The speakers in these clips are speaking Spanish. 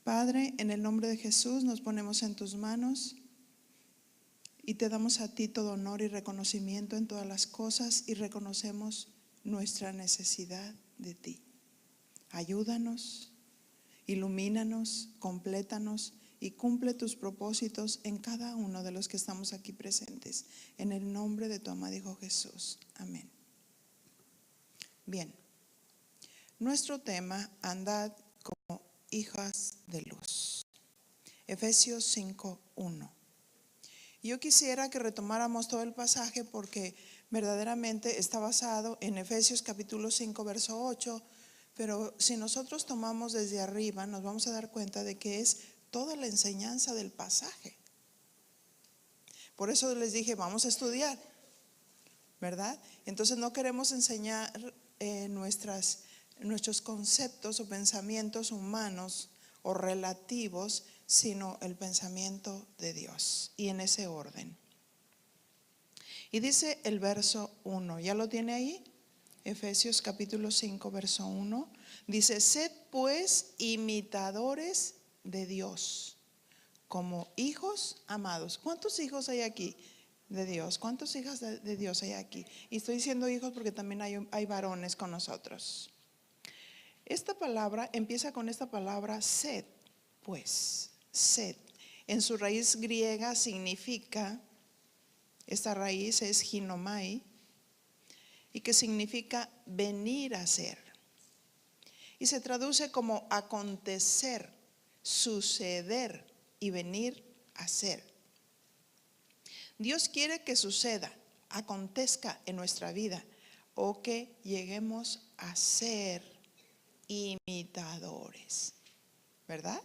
Padre, en el nombre de Jesús nos ponemos en tus manos y te damos a ti todo honor y reconocimiento en todas las cosas y reconocemos nuestra necesidad de ti. Ayúdanos, ilumínanos, complétanos y cumple tus propósitos en cada uno de los que estamos aquí presentes. En el nombre de tu amado Hijo Jesús. Amén. Bien, nuestro tema, andad como hijas de luz. Efesios 5:1. Yo quisiera que retomáramos todo el pasaje porque verdaderamente está basado en Efesios capítulo 5, verso 8, pero si nosotros tomamos desde arriba nos vamos a dar cuenta de que es toda la enseñanza del pasaje. Por eso les dije, vamos a estudiar, ¿verdad? Entonces no queremos enseñar nuestros conceptos o pensamientos humanos o relativos, sino el pensamiento de Dios, y en ese orden. Y dice el verso 1, ¿ya lo tiene ahí? Efesios capítulo 5, verso 1, dice: sed pues imitadores de Dios, como hijos amados. ¿Cuántos hijos hay aquí de Dios? ¿Cuántas hijas de Dios hay aquí? Y estoy diciendo hijos porque también hay varones con nosotros. Esta palabra empieza con esta palabra sed, pues, sed. En su raíz griega significa, esta raíz es ginomai, y que significa venir a ser. Y se traduce como acontecer, suceder y venir a ser. Dios quiere que suceda, acontezca en nuestra vida o que lleguemos a ser imitadores, ¿verdad?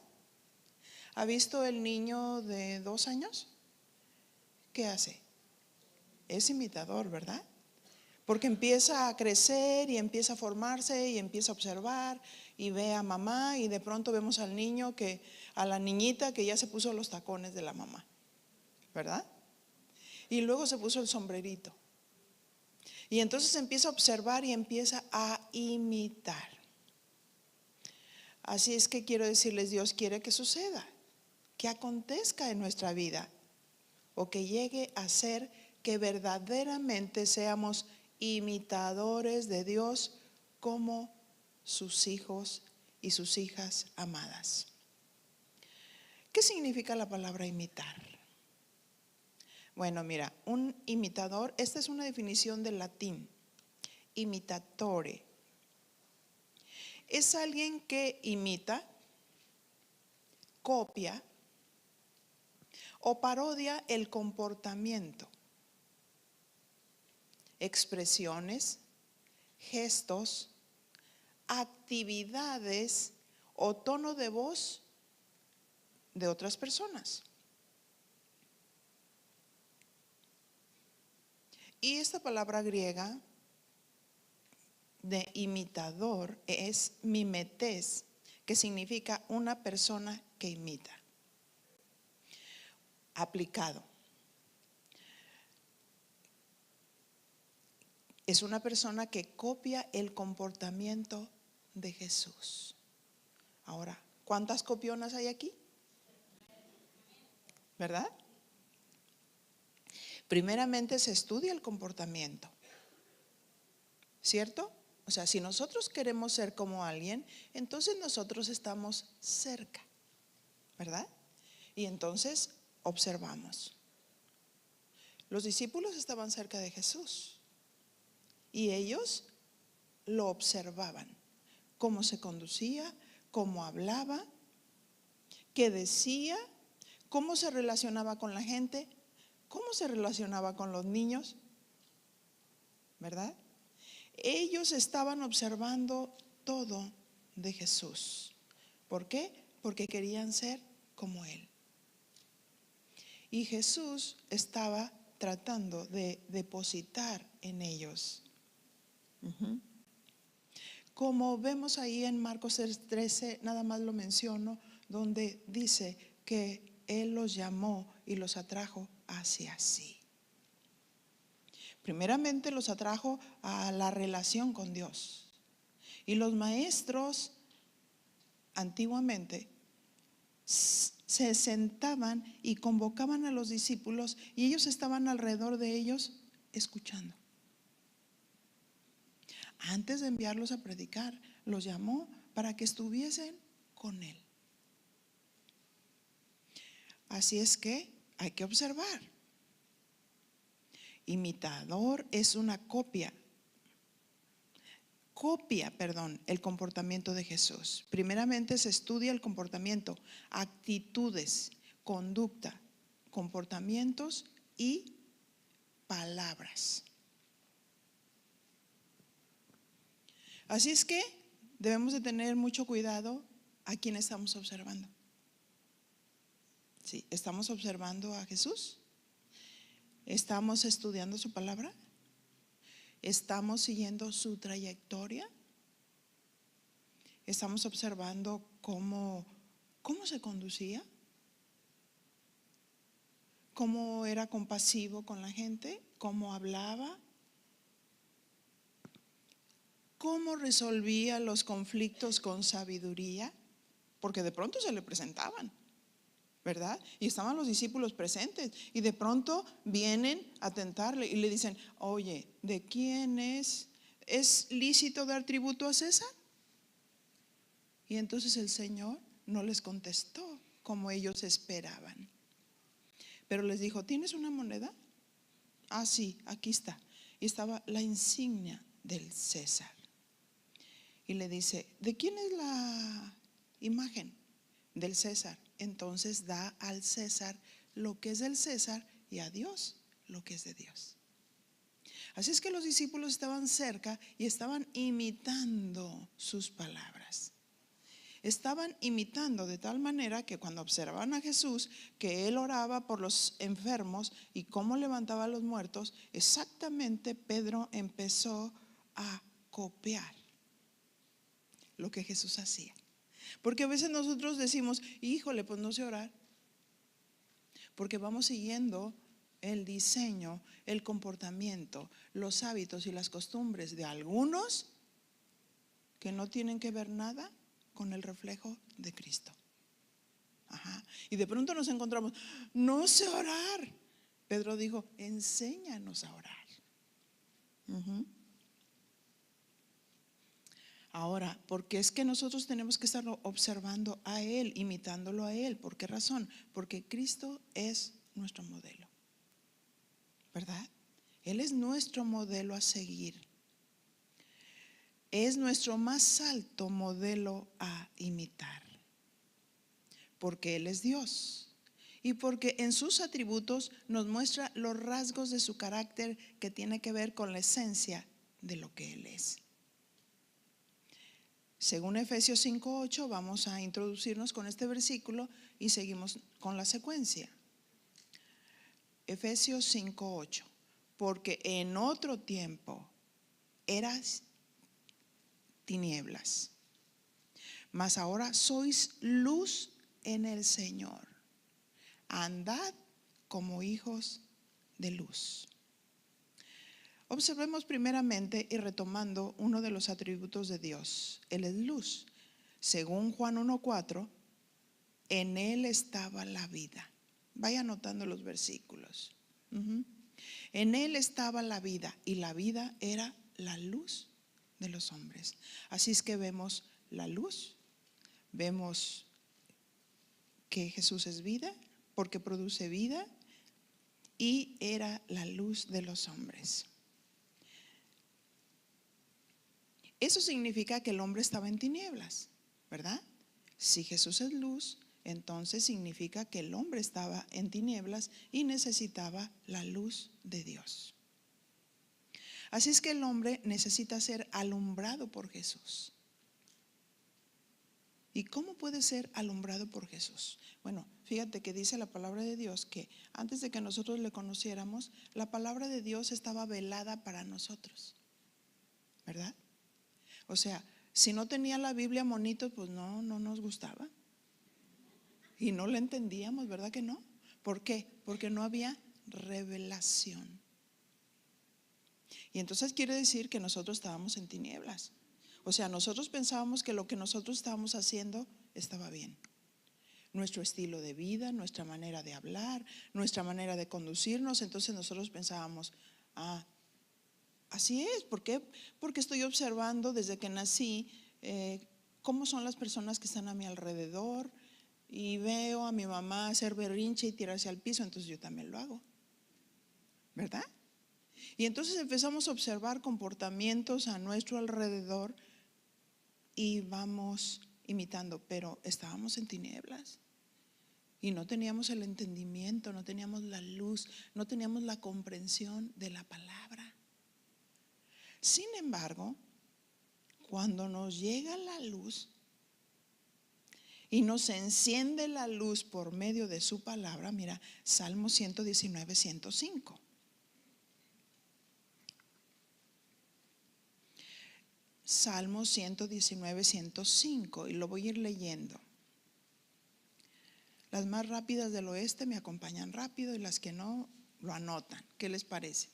¿Ha visto el niño de 2 años? ¿Qué hace? Es imitador, ¿verdad? Porque empieza a crecer y empieza a formarse y empieza a observar y ve a mamá, y de pronto vemos al niño a la niñita que ya se puso los tacones de la mamá, ¿verdad? Y luego se puso el sombrerito. Y entonces empieza a observar y empieza a imitar. Así es que quiero decirles, Dios quiere que suceda, que acontezca en nuestra vida, o que llegue a ser que verdaderamente seamos imitadores de Dios como sus hijos y sus hijas amadas. ¿Qué significa la palabra imitar? Bueno, mira, un imitador, esta es una definición del latín, imitatore. Es alguien que imita, copia o parodia el comportamiento, expresiones, gestos, actividades o tono de voz de otras personas. Y esta palabra griega de imitador es mimetes, que significa una persona que imita. Aplicado. Es una persona que copia el comportamiento de Jesús. Ahora, ¿cuántas copionas hay aquí? ¿Verdad? Primeramente se estudia el comportamiento, ¿cierto? O sea, si nosotros queremos ser como alguien, entonces nosotros estamos cerca, ¿verdad? Y entonces observamos. Los discípulos estaban cerca de Jesús y ellos lo observaban, cómo se conducía, cómo hablaba, qué decía, cómo se relacionaba con la gente, cómo se relacionaba con los niños, ¿verdad? Ellos estaban observando todo de Jesús. ¿Por qué? Porque querían ser como Él. Y Jesús estaba tratando de depositar en ellos. Como vemos ahí en Marcos 13, nada más lo menciono, donde dice que Él los llamó y los atrajo hacia sí. Primeramente los atrajo a la relación con Dios. Y los maestros antiguamente se sentaban y convocaban a los discípulos y ellos estaban alrededor de ellos escuchando. Antes de enviarlos a predicar, los llamó para que estuviesen con él. Así es que hay que observar. Imitador es una copia, el comportamiento de Jesús. Primeramente se estudia el comportamiento, actitudes, conducta, comportamientos y palabras. Así es que debemos de tener mucho cuidado a quién estamos observando. ¿Sí? ¿Estamos observando a Jesús? ¿Estamos estudiando su palabra? ¿Estamos siguiendo su trayectoria? ¿Estamos observando cómo se conducía? ¿Cómo era compasivo con la gente? ¿Cómo hablaba? ¿Cómo resolvía los conflictos con sabiduría? Porque de pronto se le presentaban, ¿verdad? Y estaban los discípulos presentes y de pronto vienen a tentarle y le dicen: oye, ¿de quién es? ¿Es lícito dar tributo a César? Y entonces el Señor no les contestó como ellos esperaban, pero les dijo: ¿tienes una moneda? Ah, sí, aquí está. Y estaba la insignia del César. Y le dice: ¿de quién es la imagen? Del César. Entonces da al César lo que es del César y a Dios lo que es de Dios. Así es que los discípulos estaban cerca y estaban imitando sus palabras. Estaban imitando de tal manera que cuando observaban a Jesús, que él oraba por los enfermos y cómo levantaba a los muertos, exactamente Pedro empezó a copiar lo que Jesús hacía. Porque a veces nosotros decimos: híjole, pues no sé orar. Porque vamos siguiendo el diseño, el comportamiento, los hábitos y las costumbres de algunos que no tienen que ver nada con el reflejo de Cristo. Ajá. Y de pronto nos encontramos: no sé orar. Pedro dijo: enséñanos a orar. Ahora, ¿por qué es que nosotros tenemos que estar observando a Él, imitándolo a Él? ¿Por qué razón? Porque Cristo es nuestro modelo, ¿verdad? Él es nuestro modelo a seguir. Es nuestro más alto modelo a imitar. Porque Él es Dios. Y porque en sus atributos nos muestra los rasgos de su carácter que tiene que ver con la esencia de lo que Él es. Según Efesios 5:8, vamos a introducirnos con este versículo y seguimos con la secuencia. Efesios 5:8. Porque en otro tiempo eras tinieblas, mas ahora sois luz en el Señor. Andad como hijos de luz. Observemos primeramente y retomando uno de los atributos de Dios. Él es luz. Según Juan 1:4, en Él estaba la vida. Vaya anotando los versículos. En Él estaba la vida y la vida era la luz de los hombres. Así es que vemos la luz, vemos que Jesús es vida porque produce vida y era la luz de los hombres. Eso significa que el hombre estaba en tinieblas, ¿verdad? Si Jesús es luz, entonces significa que el hombre estaba en tinieblas y necesitaba la luz de Dios. Así es que el hombre necesita ser alumbrado por Jesús. ¿Y cómo puede ser alumbrado por Jesús? Bueno, fíjate que dice la palabra de Dios que antes de que nosotros le conociéramos, la palabra de Dios estaba velada para nosotros, ¿verdad? O sea, si no tenía la Biblia monito, pues no nos gustaba. Y no la entendíamos, ¿verdad que no? ¿Por qué? Porque no había revelación. Y entonces quiere decir que nosotros estábamos en tinieblas. O sea, nosotros pensábamos que lo que nosotros estábamos haciendo estaba bien. nuestro estilo de vida, nuestra manera de hablar, nuestra manera de conducirnos. Entonces nosotros pensábamos, así es. ¿Por qué? Porque estoy observando desde que nací cómo son las personas que están a mi alrededor, y veo a mi mamá hacer berrinche y tirarse al piso, entonces yo también lo hago, ¿verdad? Y entonces empezamos a observar comportamientos a nuestro alrededor y vamos imitando, pero estábamos en tinieblas y no teníamos el entendimiento, no teníamos la luz, no teníamos la comprensión de la palabra. Sin embargo, cuando nos llega la luz y nos enciende la luz por medio de su palabra, mira, Salmo 119, 105. Salmo 119, 105, y lo voy a ir leyendo. Las más rápidas del oeste me acompañan rápido y las que no lo anotan. ¿Qué les parece?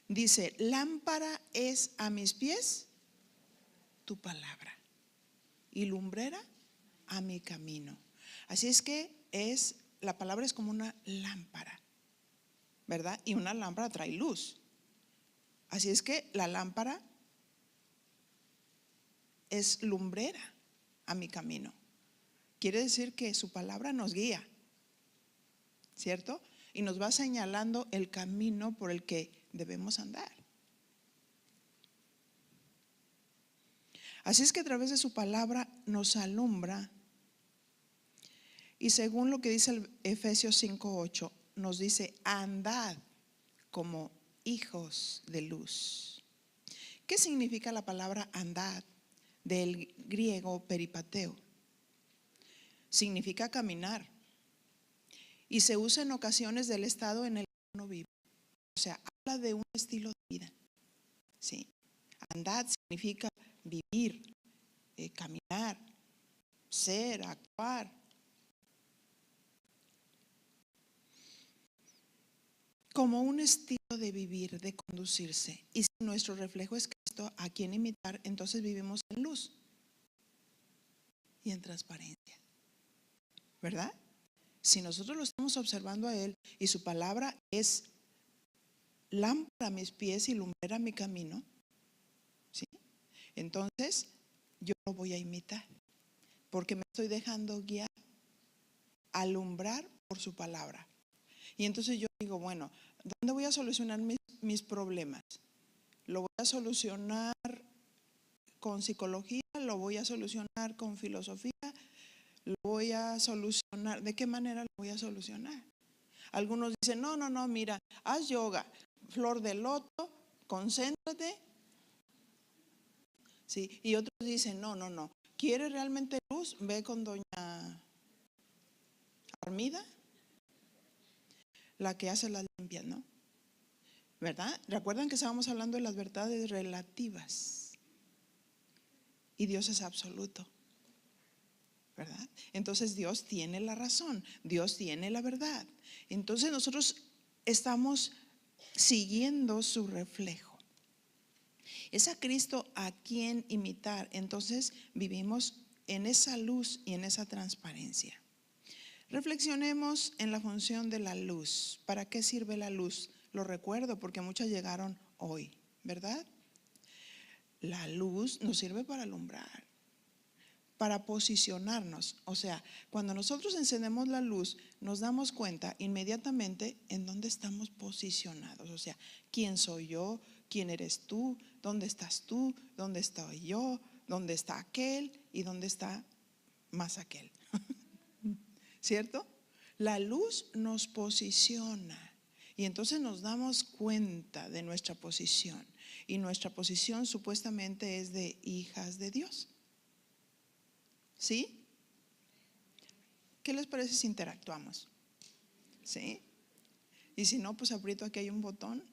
Dice: lámpara es a mis pies tu palabra y lumbrera a mi camino. Así es que la palabra es como una lámpara, ¿verdad? Y una lámpara trae luz. Así es que la lámpara es lumbrera a mi camino. Quiere decir que su palabra nos guía, ¿cierto? Y nos va señalando el camino por el que debemos andar. Así es que a través de su palabra nos alumbra. Y según lo que dice el Efesios 5:8, nos dice: andad como hijos de luz. ¿Qué significa la palabra andad? Del griego peripateo. Significa caminar. Y se usa en ocasiones del estado en el que uno vive. O sea, habla de un estilo de vida. ¿Sí? Andad significa vivir, caminar, ser, actuar. Como un estilo de vivir, de conducirse. Y si nuestro reflejo es Cristo, a quien imitar, entonces vivimos en luz y en transparencia, ¿verdad? Si nosotros lo estamos observando a Él y su palabra es lámpara a mis pies y lumbrera a mi camino, ¿sí? Entonces yo lo voy a imitar, porque me estoy dejando guiar, alumbrar por su palabra. Y entonces yo digo, bueno, ¿dónde voy a solucionar mis problemas? ¿Lo voy a solucionar con psicología? ¿Lo voy a solucionar con filosofía? ¿Lo voy a solucionar? ¿De qué manera lo voy a solucionar? Algunos dicen, no, mira, haz yoga, flor de loto, concéntrate. Sí, y otros dicen, no, ¿quieres realmente luz? Ve con doña Armida, la que hace las limpias, ¿no? ¿Verdad? Recuerdan que estábamos hablando de las verdades relativas y Dios es absoluto, ¿verdad? Entonces Dios tiene la razón, Dios tiene la verdad. Entonces nosotros estamos siguiendo su reflejo. Es a Cristo a quien imitar. Entonces vivimos en esa luz y en esa transparencia. Reflexionemos en la función de la luz. ¿Para qué sirve la luz? Lo recuerdo porque muchas llegaron hoy, ¿verdad? La luz nos sirve para alumbrar, para posicionarnos. O sea, cuando nosotros encendemos la luz, nos damos cuenta inmediatamente en dónde estamos posicionados. O sea, ¿quién soy yo? ¿Quién eres tú? ¿Dónde estás tú? ¿Dónde estoy yo? ¿Dónde está aquel? ¿Y dónde está más aquel? ¿Cierto? La luz nos posiciona y entonces nos damos cuenta de nuestra posición. Y nuestra posición supuestamente es de hijas de Dios. ¿Sí? ¿Qué les parece si interactuamos? ¿Sí? Y si no, pues aprieto aquí hay un botón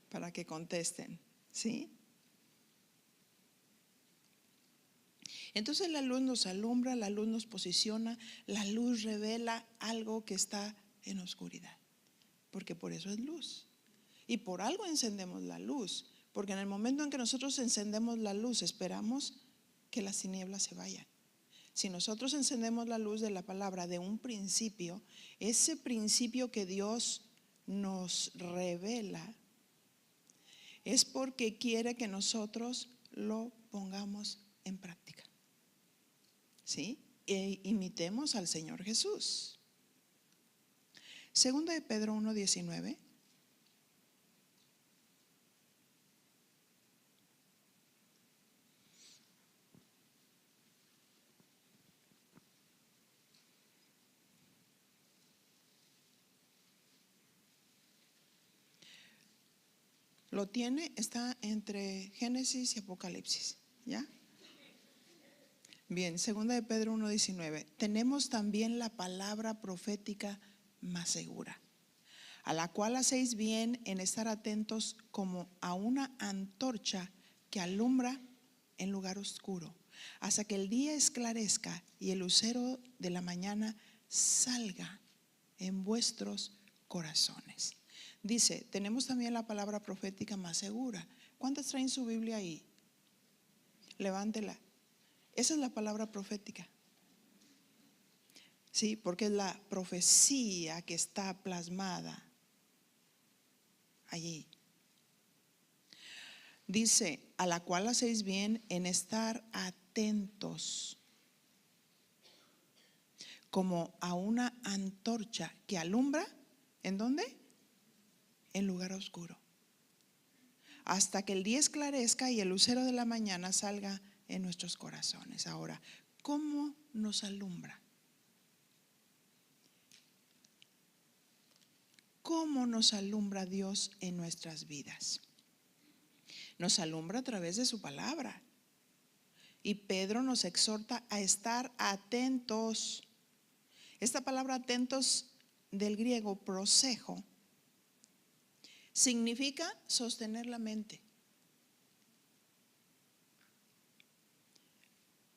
para que contesten. ¿Sí? Entonces la luz nos alumbra, la luz nos posiciona, la luz revela algo que está en oscuridad, porque por eso es luz. Y por algo encendemos la luz, porque en el momento en que nosotros encendemos la luz esperamos que las tinieblas se vayan. Si nosotros encendemos la luz de la palabra de un principio, ese principio que Dios nos revela es porque quiere que nosotros lo pongamos en práctica. ¿Sí? E imitemos al Señor Jesús. Segunda de Pedro 1:19. Lo tiene, está entre Génesis y Apocalipsis, ¿ya? Bien, segunda de Pedro 1:19. Tenemos también la palabra profética más segura, a la cual hacéis bien en estar atentos como a una antorcha que alumbra en lugar oscuro, hasta que el día esclarezca y el lucero de la mañana salga en vuestros corazones. Dice, tenemos también la palabra profética más segura. ¿Cuántas traen su Biblia ahí? Levántela. Esa es la palabra profética. Sí, porque es la profecía que está plasmada allí. Dice, a la cual hacéis bien en estar atentos como a una antorcha que alumbra, ¿en dónde? En lugar oscuro, hasta que el día esclarezca y el lucero de la mañana salga en nuestros corazones. Ahora, ¿cómo nos alumbra? ¿Cómo nos alumbra Dios en nuestras vidas? Nos alumbra a través de su palabra. Y Pedro nos exhorta a estar atentos. Esta palabra atentos del griego prosejo significa sostener la mente.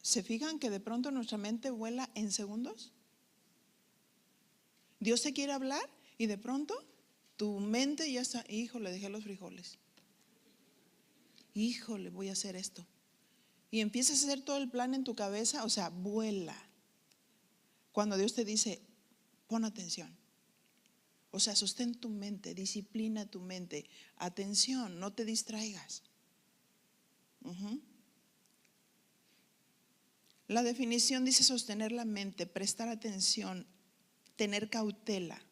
¿Se fijan que de pronto nuestra mente vuela en segundos? Dios te quiere hablar y de pronto tu mente ya está, híjole, dejé los frijoles. Híjole, voy a hacer esto. Y empiezas a hacer todo el plan en tu cabeza, o sea, vuela. Cuando Dios te dice, pon atención. O sea, sostén tu mente, disciplina tu mente. Atención, no te distraigas. La definición dice sostener la mente, prestar atención, tener cautela,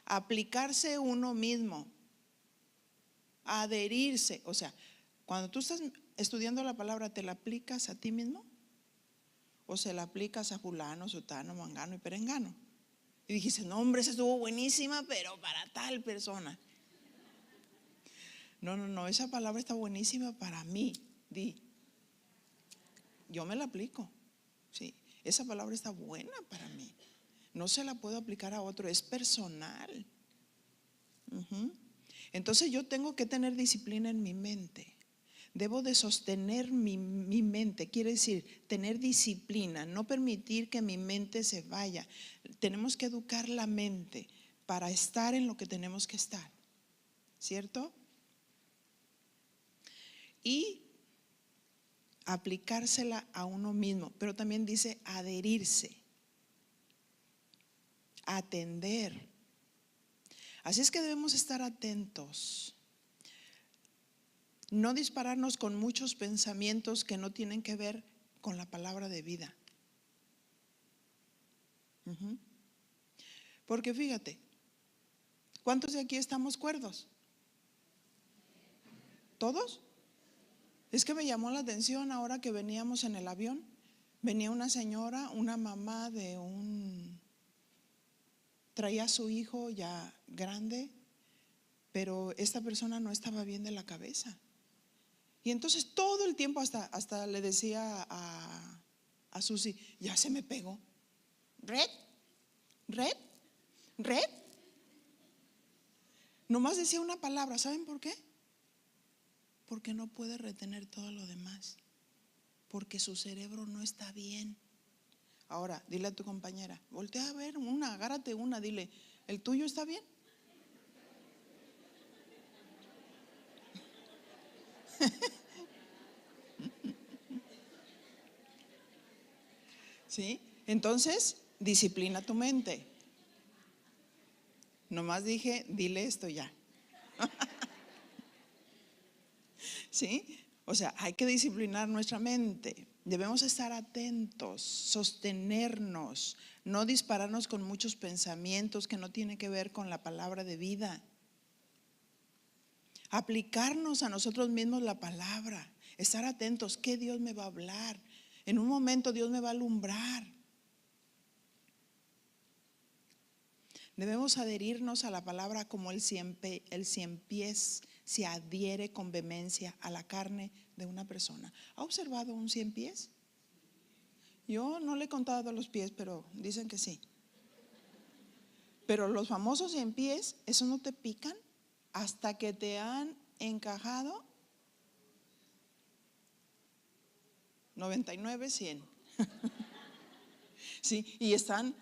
aplicarse uno mismo, adherirse. O sea, cuando tú estás estudiando la palabra, ¿te la aplicas a ti mismo? ¿O se la aplicas a fulano, sutano, mangano y perengano? Y dijiste, no hombre, esa estuvo buenísima, pero para tal persona. No, esa palabra está buenísima para mí. Yo me la aplico. Sí, esa palabra está buena para mí. No se la puedo aplicar a otro, es personal. Entonces yo tengo que tener disciplina en mi mente. Debo de sostener mi mente, quiere decir tener disciplina, no permitir que mi mente se vaya. Tenemos que educar la mente para estar en lo que tenemos que estar, ¿cierto? Y aplicársela a uno mismo, pero también dice adherirse, atender. Así es que debemos estar atentos. No dispararnos con muchos pensamientos que no tienen que ver con la palabra de vida. Porque fíjate, ¿cuántos de aquí estamos cuerdos? ¿Todos? Es que me llamó la atención ahora que veníamos en el avión. Venía una señora, una mamá traía a su hijo ya grande, pero esta persona no estaba bien de la cabeza. Y entonces todo el tiempo hasta le decía a Susi, ya se me pegó. Red. Nomás decía una palabra, ¿saben por qué? Porque no puede retener todo lo demás. Porque su cerebro no está bien. Ahora, dile a tu compañera, voltea a ver una, agárrate una, dile, ¿el tuyo está bien? ¿Sí? Entonces, disciplina tu mente. Nomás dije, dile esto ya. ¿Sí? O sea, hay que disciplinar nuestra mente. Debemos estar atentos, sostenernos, no dispararnos con muchos pensamientos que no tienen que ver con la palabra de vida. Aplicarnos a nosotros mismos la palabra, estar atentos, ¿qué Dios me va a hablar? En un momento Dios me va a alumbrar. Debemos adherirnos a la palabra como el cien pies se adhiere con vehemencia a la carne de una persona. ¿Ha observado un 100 pies? Yo no le he contado los pies, pero dicen que sí. Pero los famosos 100 pies, ¿esos no te pican hasta que te han encajado? 99, 100. Sí, y están,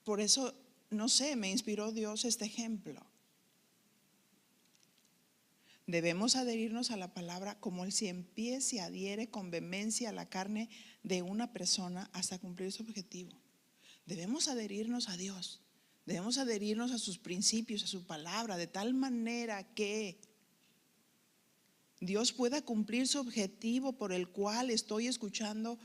por eso, no sé, me inspiró Dios este ejemplo. Debemos adherirnos a la palabra como el 100 pies se adhiere con vehemencia a la carne de una persona hasta cumplir su objetivo. Debemos adherirnos a Dios, debemos adherirnos a sus principios, a su palabra, de tal manera que Dios pueda cumplir su objetivo por el cual estoy escuchando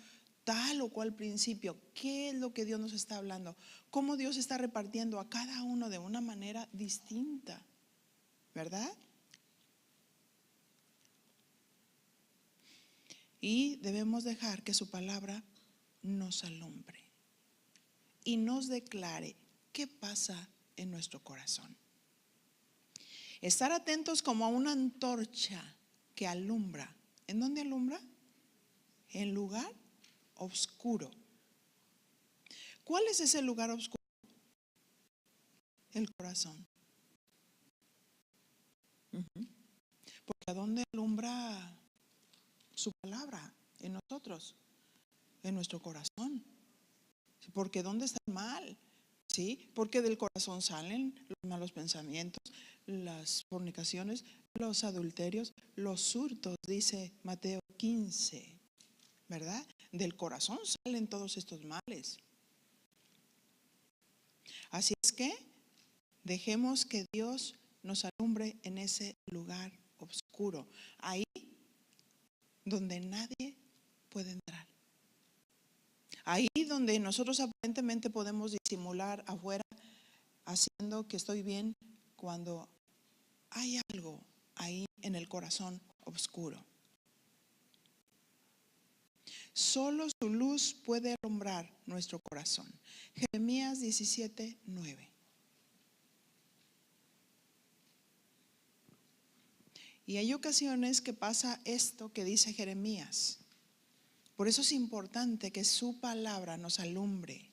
tal o cual principio. ¿Qué es lo que Dios nos está hablando? ¿Cómo Dios está repartiendo a cada uno de una manera distinta? ¿Verdad? Y debemos dejar que su palabra nos alumbre y nos declare qué pasa en nuestro corazón. Estar atentos como a una antorcha que alumbra. ¿En dónde alumbra? En lugar oscuro. ¿Cuál es ese lugar oscuro? El corazón. Porque ¿a dónde alumbra su palabra? En nosotros, en nuestro corazón. Porque ¿dónde está el mal? ¿Sí? Porque del corazón salen los malos pensamientos, las fornicaciones, los adulterios, los hurtos, dice Mateo 15, ¿verdad? Del corazón salen todos estos males. Así es que dejemos que Dios nos alumbre en ese lugar oscuro, ahí donde nadie puede entrar. Ahí donde nosotros aparentemente podemos disimular afuera, haciendo que estoy bien, cuando hay algo ahí en el corazón oscuro. Solo su luz puede alumbrar nuestro corazón. Jeremías 17:9. Y hay ocasiones que pasa esto que dice Jeremías. Por eso es importante que su palabra nos alumbre.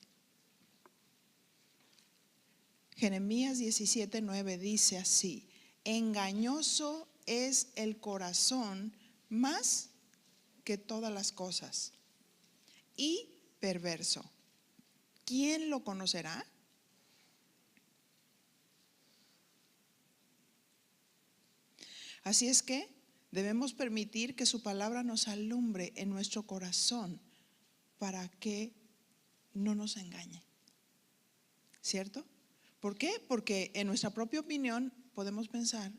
Jeremías 17:9 dice así: engañoso es el corazón más que todas las cosas y perverso. ¿Quién lo conocerá? Así es que debemos permitir que su palabra nos alumbre en nuestro corazón para que no nos engañe. ¿Cierto? ¿Por qué? Porque en nuestra propia opinión podemos pensar,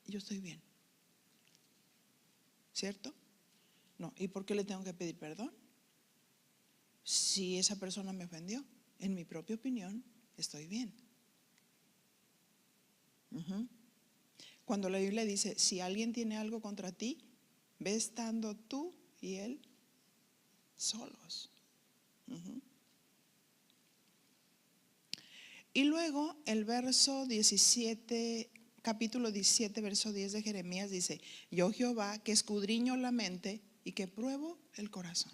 yo estoy bien. ¿Cierto? No. ¿Y por qué le tengo que pedir perdón? Si esa persona me ofendió, en mi propia opinión estoy bien. Cuando la Biblia dice, si alguien tiene algo contra ti, ve estando tú y él solos. Y luego el verso 17, capítulo 17, verso 10 de Jeremías dice, yo Jehová que escudriño la mente y que pruebo el corazón.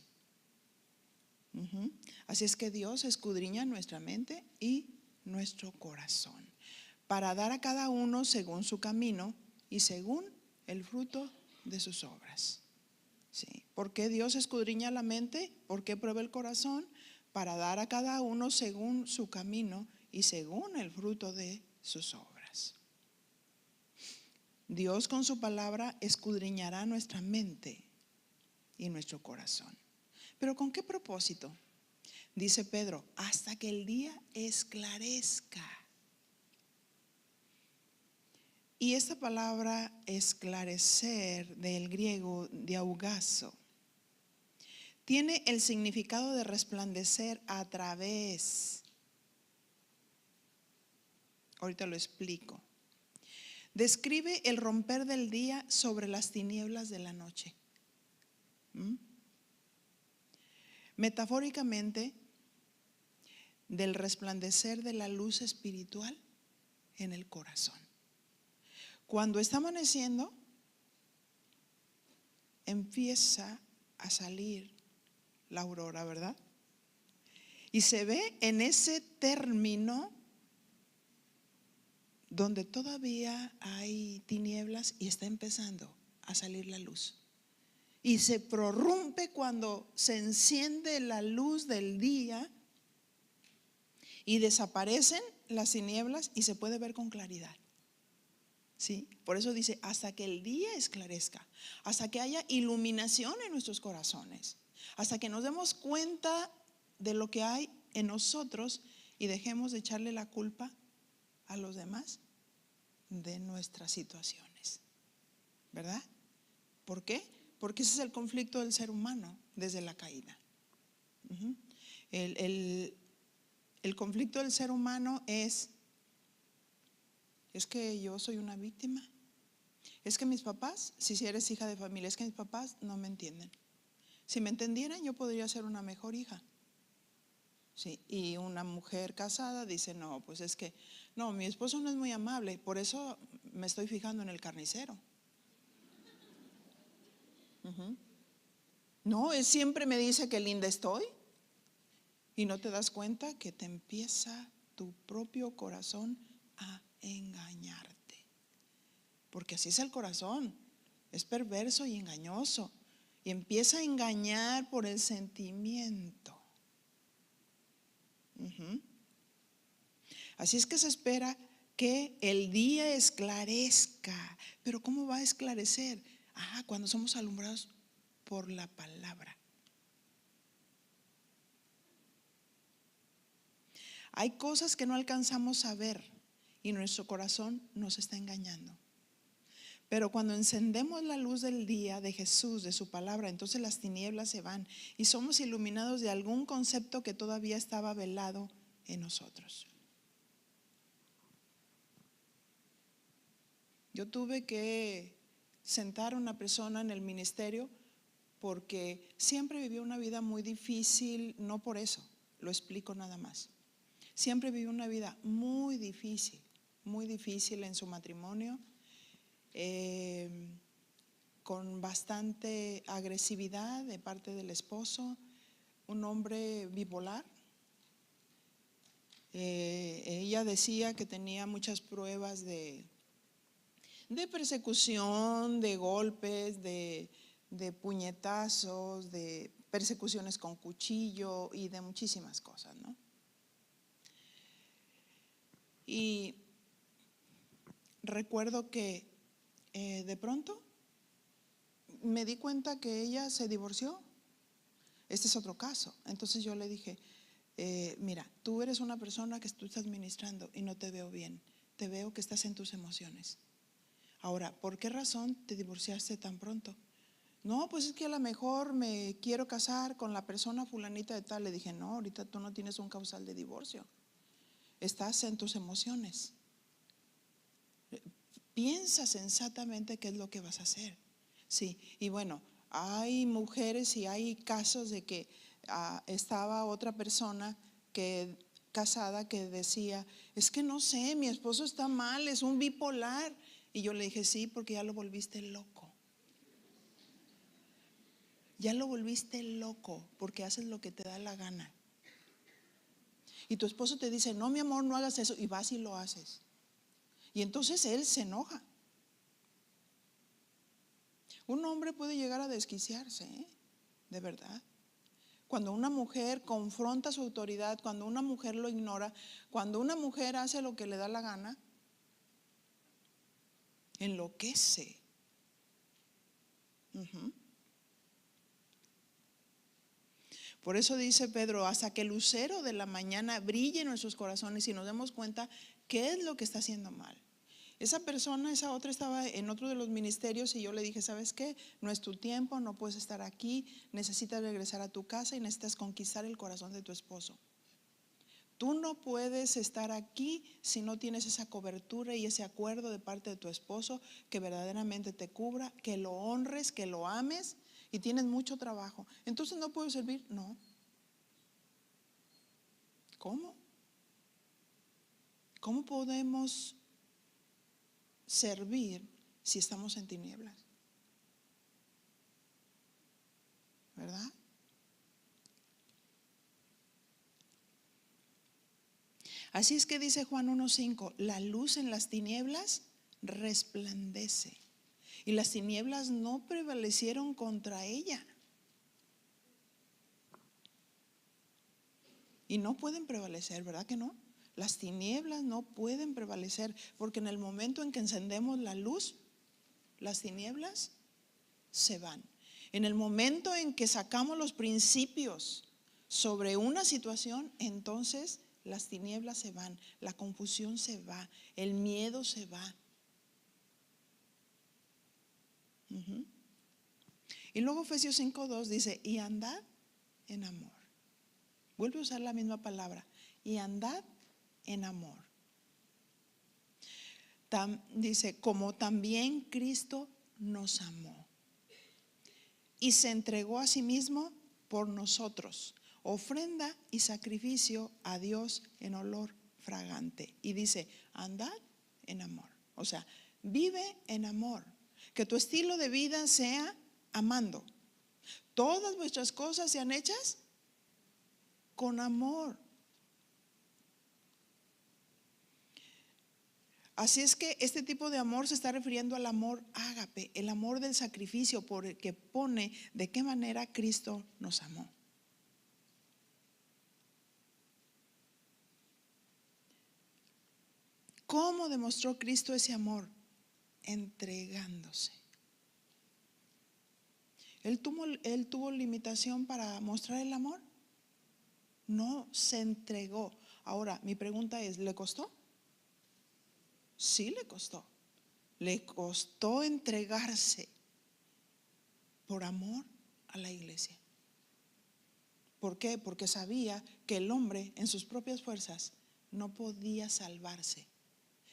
Así es que Dios escudriña nuestra mente y nuestro corazón para dar a cada uno según su camino y según el fruto de sus obras. ¿Sí? ¿Por qué Dios escudriña la mente? ¿Por qué prueba el corazón? Para dar a cada uno según su camino y según el fruto de sus obras. Dios con su palabra escudriñará nuestra mente y nuestro corazón. ¿Pero con qué propósito? Dice Pedro, hasta que el día esclarezca. Y esta palabra esclarecer, del griego diaugazo, tiene el significado de resplandecer a través. Ahorita lo explico. Describe el romper del día sobre las tinieblas de la noche. Metafóricamente, del resplandecer de la luz espiritual en el corazón. Cuando está amaneciendo, empieza a salir la aurora, ¿verdad? Y se ve en ese término donde todavía hay tinieblas y está empezando a salir la luz. Y se prorrumpe cuando se enciende la luz del día y desaparecen las tinieblas y se puede ver con claridad. ¿Sí? Por eso dice, hasta que el día esclarezca, hasta que haya iluminación en nuestros corazones, hasta que nos demos cuenta de lo que hay en nosotros y dejemos de echarle la culpa a los demás de nuestras situaciones, ¿verdad? ¿Por qué? Porque ese es el conflicto del ser humano desde la caída. El conflicto del ser humano es que yo soy una víctima, es que mis papás, si eres hija de familia, es que mis papás no me entienden. Si me entendieran, yo podría ser una mejor hija. Sí, y una mujer casada dice, no, pues es que, no, mi esposo no es muy amable, por eso me estoy fijando en el carnicero. No, él siempre me dice que linda estoy. Y no te das cuenta que te empieza tu propio corazón a engañarte. Porque así es el corazón, es perverso y engañoso. Y empieza a engañar por el sentimiento. Así es que se espera que el día esclarezca. Pero ¿cómo va a esclarecer? Cuando somos alumbrados por la palabra. Hay cosas que no alcanzamos a ver y nuestro corazón nos está engañando. Pero cuando encendemos la luz del día de Jesús, de su palabra, entonces las tinieblas se van y somos iluminados de algún concepto que todavía estaba velado en nosotros. Yo tuve que sentar a una persona en el ministerio porque siempre vivió una vida muy difícil, no por eso, lo explico nada más. Siempre vivió una vida muy difícil en su matrimonio, con bastante agresividad de parte del esposo, un hombre bipolar. Ella decía que tenía muchas pruebas de persecución, de golpes, de puñetazos, de persecuciones con cuchillo y de muchísimas cosas, ¿no? Y recuerdo que de pronto me di cuenta que ella se divorció. Este es otro caso. Entonces yo le dije, mira, tú eres una persona que tú estás ministrando y no te veo bien. Te veo que estás en tus emociones. Ahora, ¿por qué razón te divorciaste tan pronto? No, pues es que a lo mejor me quiero casar con la persona fulanita de tal. Le dije, no, ahorita tú no tienes un causal de divorcio. Estás en tus emociones. Piensa sensatamente qué es lo que vas a hacer. Sí, y bueno, hay mujeres y hay casos de que estaba otra persona casada que decía, es que no sé, mi esposo está mal, es un bipolar. Y yo le dije, sí, porque ya lo volviste loco. Ya lo volviste loco porque haces lo que te da la gana. Y tu esposo te dice, no, mi amor, no hagas eso, y vas y lo haces. Y entonces él se enoja. Un hombre puede llegar a desquiciarse, de verdad. Cuando una mujer confronta su autoridad, cuando una mujer lo ignora, cuando una mujer hace lo que le da la gana, enloquece. Por eso dice Pedro, hasta que el lucero de la mañana brille en nuestros corazones y nos demos cuenta qué es lo que está haciendo mal. Esa persona, esa otra estaba en otro de los ministerios y yo le dije, ¿sabes qué? No es tu tiempo, no puedes estar aquí, necesitas regresar a tu casa y necesitas conquistar el corazón de tu esposo. Tú no puedes estar aquí si no tienes esa cobertura y ese acuerdo de parte de tu esposo que verdaderamente te cubra, que lo honres, que lo ames y tienes mucho trabajo. Entonces no puedo servir. No. ¿Cómo? ¿Cómo podemos servir si estamos en tinieblas? ¿Verdad? Así es que dice Juan 1:5, la luz en las tinieblas resplandece y las tinieblas no prevalecieron contra ella. Y no pueden prevalecer, ¿verdad que no? Las tinieblas no pueden prevalecer porque en el momento en que encendemos la luz, las tinieblas se van. En el momento en que sacamos los principios sobre una situación, entonces las tinieblas se van, la confusión se va, el miedo se va. Y luego Efesios 5:2 dice, y andad en amor. Vuelve a usar la misma palabra, y andad en amor. Dice, como también Cristo nos amó y se entregó a sí mismo por nosotros, ofrenda y sacrificio a Dios en olor fragante. Y dice, andad en amor. O sea, vive en amor. Que tu estilo de vida sea amando. Todas vuestras cosas sean hechas con amor. Así es que este tipo de amor se está refiriendo al amor ágape, el amor del sacrificio, por el que pone de qué manera Cristo nos amó. ¿Cómo demostró Cristo ese amor? Entregándose. ¿Él tuvo limitación para mostrar el amor? No, se entregó. Ahora, mi pregunta es, ¿le costó? Sí le costó. Le costó entregarse por amor a la iglesia. ¿Por qué? Porque sabía que el hombre en sus propias fuerzas no podía salvarse.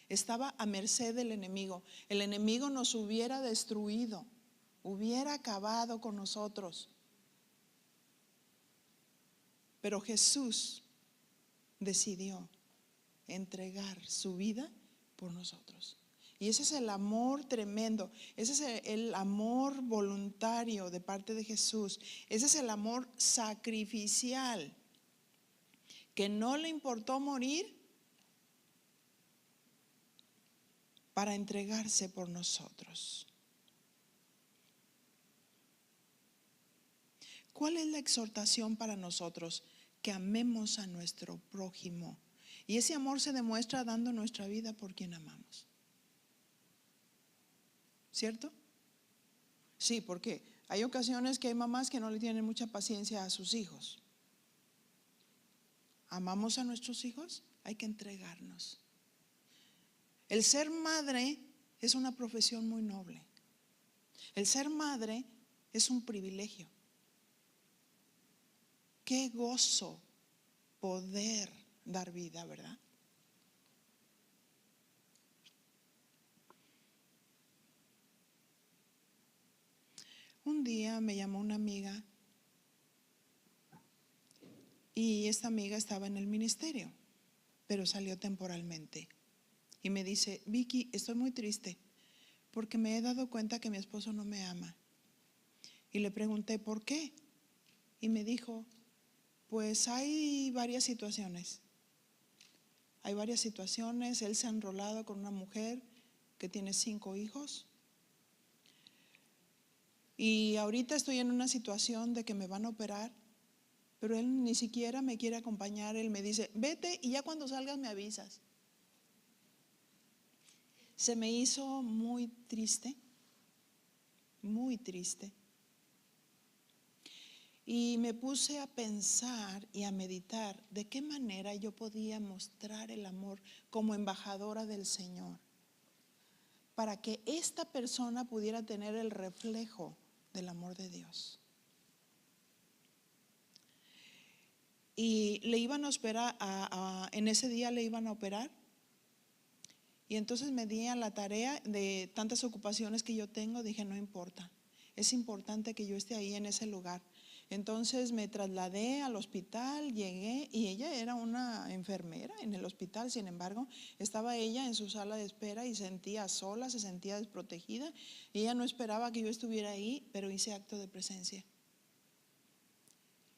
Estaba a merced del enemigo. El enemigo nos hubiera destruido, hubiera acabado con nosotros. Pero Jesús decidió entregar su vida por nosotros. Y ese es el amor tremendo, ese es el amor voluntario de parte de Jesús, ese es el amor sacrificial, que no le importó morir para entregarse por nosotros. ¿Cuál es la exhortación para nosotros? Que amemos a nuestro prójimo. Y ese amor se demuestra dando nuestra vida por quien amamos. ¿Cierto? Sí, porque hay ocasiones que hay mamás que no le tienen mucha paciencia a sus hijos. ¿Amamos a nuestros hijos? Hay que entregarnos. El ser madre es una profesión muy noble. El ser madre es un privilegio. Qué gozo poder dar vida, ¿verdad? Un día me llamó una amiga y esta amiga estaba en el ministerio, pero salió temporalmente. Y me dice, Vicky, estoy muy triste porque me he dado cuenta que mi esposo no me ama. Y le pregunté, ¿por qué? Y me dijo, pues hay varias situaciones. Hay varias situaciones. Él se ha enrolado con una mujer que tiene 5 hijos. Y ahorita estoy en una situación de que me van a operar, pero él ni siquiera me quiere acompañar. Él me dice, vete y ya cuando salgas me avisas. Se me hizo muy triste, muy triste. Y me puse a pensar y a meditar de qué manera yo podía mostrar el amor como embajadora del Señor, para que esta persona pudiera tener el reflejo del amor de Dios. Y le iban a operar, en ese día le iban a operar. Y entonces me di a la tarea de tantas ocupaciones que yo tengo, dije, no importa, es importante que yo esté ahí en ese lugar. Entonces me trasladé al hospital, llegué y ella era una enfermera en el hospital. Sin embargo, estaba ella en su sala de espera y sentía sola, se sentía desprotegida. Y ella no esperaba que yo estuviera ahí, pero hice acto de presencia.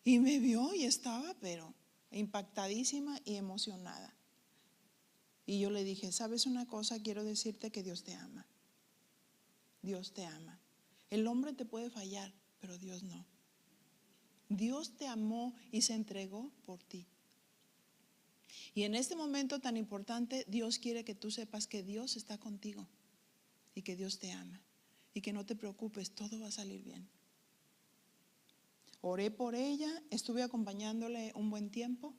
Y me vio y estaba, pero impactadísima y emocionada. Y yo le dije, ¿sabes una cosa? Quiero decirte que Dios te ama. Dios te ama. El hombre te puede fallar, pero Dios no. Dios te amó y se entregó por ti. Y en este momento tan importante, Dios quiere que tú sepas que Dios está contigo y que Dios te ama. Y que no te preocupes, todo va a salir bien. Oré por ella, estuve acompañándole un buen tiempo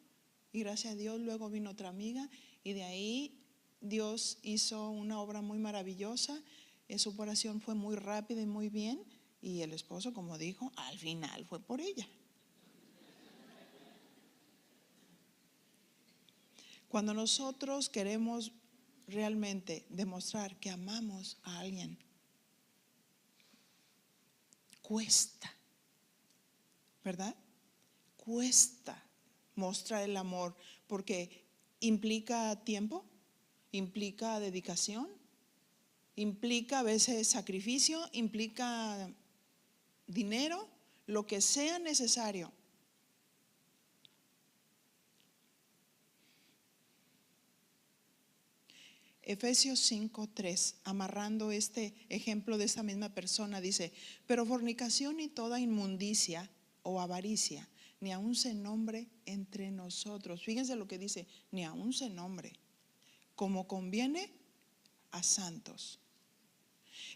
y gracias a Dios luego vino otra amiga y de ahí Dios hizo una obra muy maravillosa. Su operación fue muy rápida y muy bien y el esposo, como dijo, al final fue por ella. Cuando nosotros queremos realmente demostrar que amamos a alguien, cuesta, ¿verdad? Cuesta mostrar el amor porque implica tiempo, implica dedicación, implica a veces sacrificio, implica dinero, lo que sea necesario. Efesios 5:3, amarrando este ejemplo de esta misma persona, dice: pero fornicación y toda inmundicia o avaricia, ni aun se nombre entre nosotros. Fíjense lo que dice, ni aun se nombre, como conviene a santos.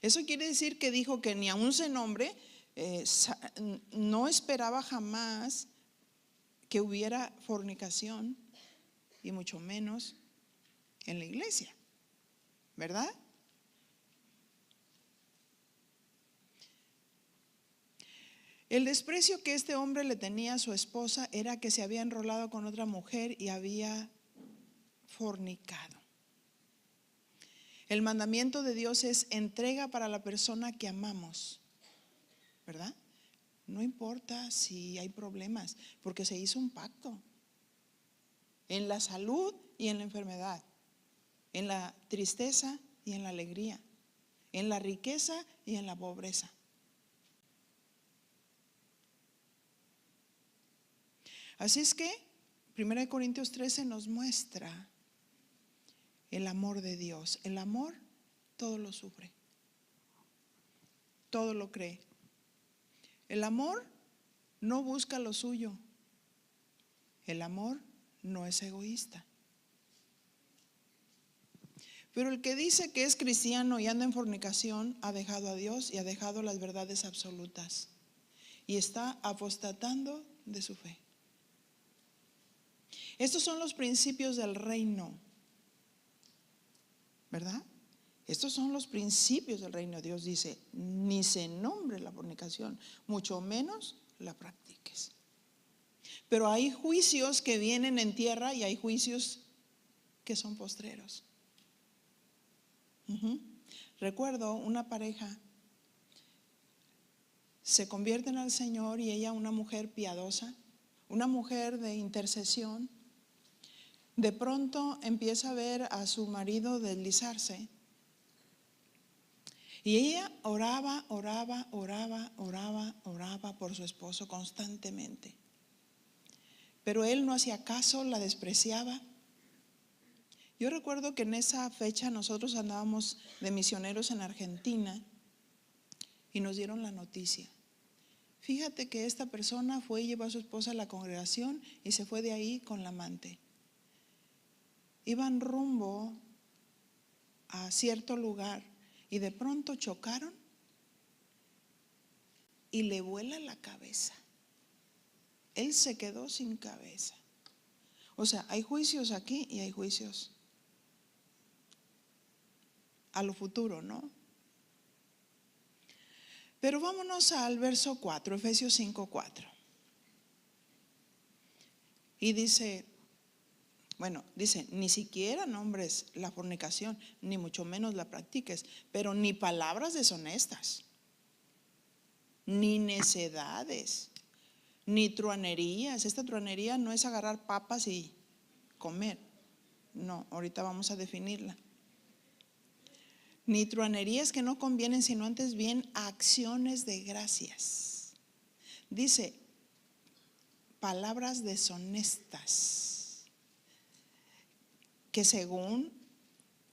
Eso quiere decir que dijo que ni aun se nombre, no esperaba jamás que hubiera fornicación y mucho menos en la iglesia, ¿verdad? El desprecio que este hombre le tenía a su esposa era que se había enrolado con otra mujer y había fornicado. El mandamiento de Dios es entrega para la persona que amamos, ¿verdad? No importa si hay problemas, porque se hizo un pacto en la salud y en la enfermedad, en la tristeza y en la alegría, en la riqueza y en la pobreza. Así es que 1 Corintios 13 nos muestra el amor de Dios. El amor todo lo sufre, todo lo cree. El amor no busca lo suyo. El amor no es egoísta. Pero el que dice que es cristiano y anda en fornicación ha dejado a Dios y ha dejado las verdades absolutas y está apostatando de su fe. Estos son los principios del reino, ¿verdad? Estos son los principios del reino. Dios dice, ni se nombre la fornicación, mucho menos la practiques. Pero hay juicios que vienen en tierra y hay juicios que son postreros. Recuerdo una pareja, se convierten al Señor y ella una mujer piadosa, una mujer de intercesión. De pronto empieza a ver a su marido deslizarse y ella oraba por su esposo constantemente. Pero él no hacía caso, la despreciaba. Yo recuerdo que en esa fecha nosotros andábamos de misioneros en Argentina y nos dieron la noticia. Fíjate que esta persona fue y llevó a su esposa a la congregación y se fue de ahí con la amante. Iban rumbo a cierto lugar y de pronto chocaron y le vuela la cabeza. Él se quedó sin cabeza. O sea, hay juicios aquí y hay juicios a lo futuro, ¿no? Pero vámonos al verso 4, Efesios 5:4. Y dice, ni siquiera nombres la fornicación, ni mucho menos la practiques, pero ni palabras deshonestas, ni necedades, ni truanerías. Esta truanería no es agarrar papas y comer. No, ahorita vamos a definirla. Ni truanerías que no convienen, sino antes bien acciones de gracias. Dice, palabras deshonestas, que según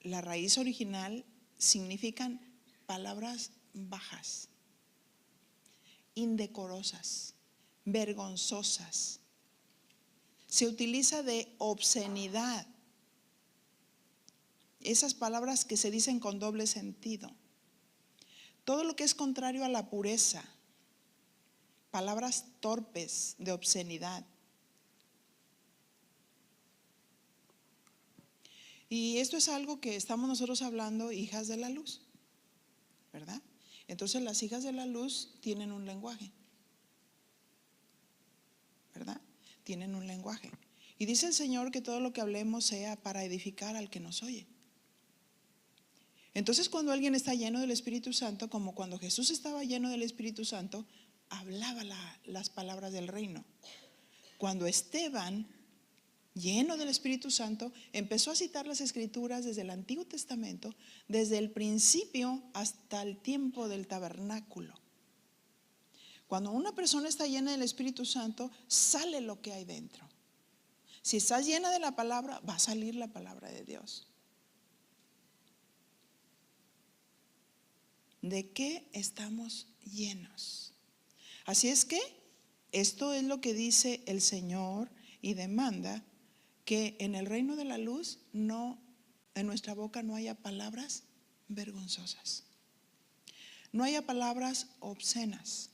la raíz original significan palabras bajas, indecorosas, vergonzosas. Se utiliza de obscenidad. Esas palabras que se dicen con doble sentido. Todo lo que es contrario a la pureza. Palabras torpes de obscenidad. Y esto es algo que estamos nosotros hablando, hijas de la luz, ¿verdad? Entonces las hijas de la luz tienen un lenguaje, ¿verdad? Tienen un lenguaje. Y dice el Señor que todo lo que hablemos sea para edificar al que nos oye. Entonces cuando alguien está lleno del Espíritu Santo, como cuando Jesús estaba lleno del Espíritu Santo, hablaba las palabras del reino. Cuando Esteban, lleno del Espíritu Santo, empezó a citar las Escrituras desde el Antiguo Testamento, desde el principio hasta el tiempo del tabernáculo. Cuando una persona está llena del Espíritu Santo, sale lo que hay dentro. Si estás llena de la palabra, va a salir la palabra de Dios. ¿De qué estamos llenos? Así es que esto es lo que dice el Señor y demanda que en el reino de la luz en nuestra boca no haya palabras vergonzosas, no haya palabras obscenas,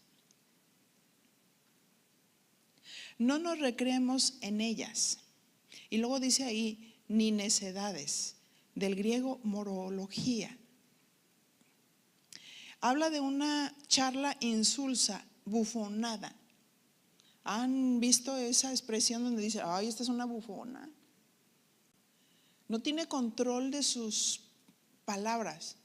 no nos recreemos en ellas. Y luego dice ahí, ni necedades, del griego morología. Habla de una charla insulsa, bufonada. ¿Han visto esa expresión donde dice, ay, esta es una bufona? No tiene control de sus palabras.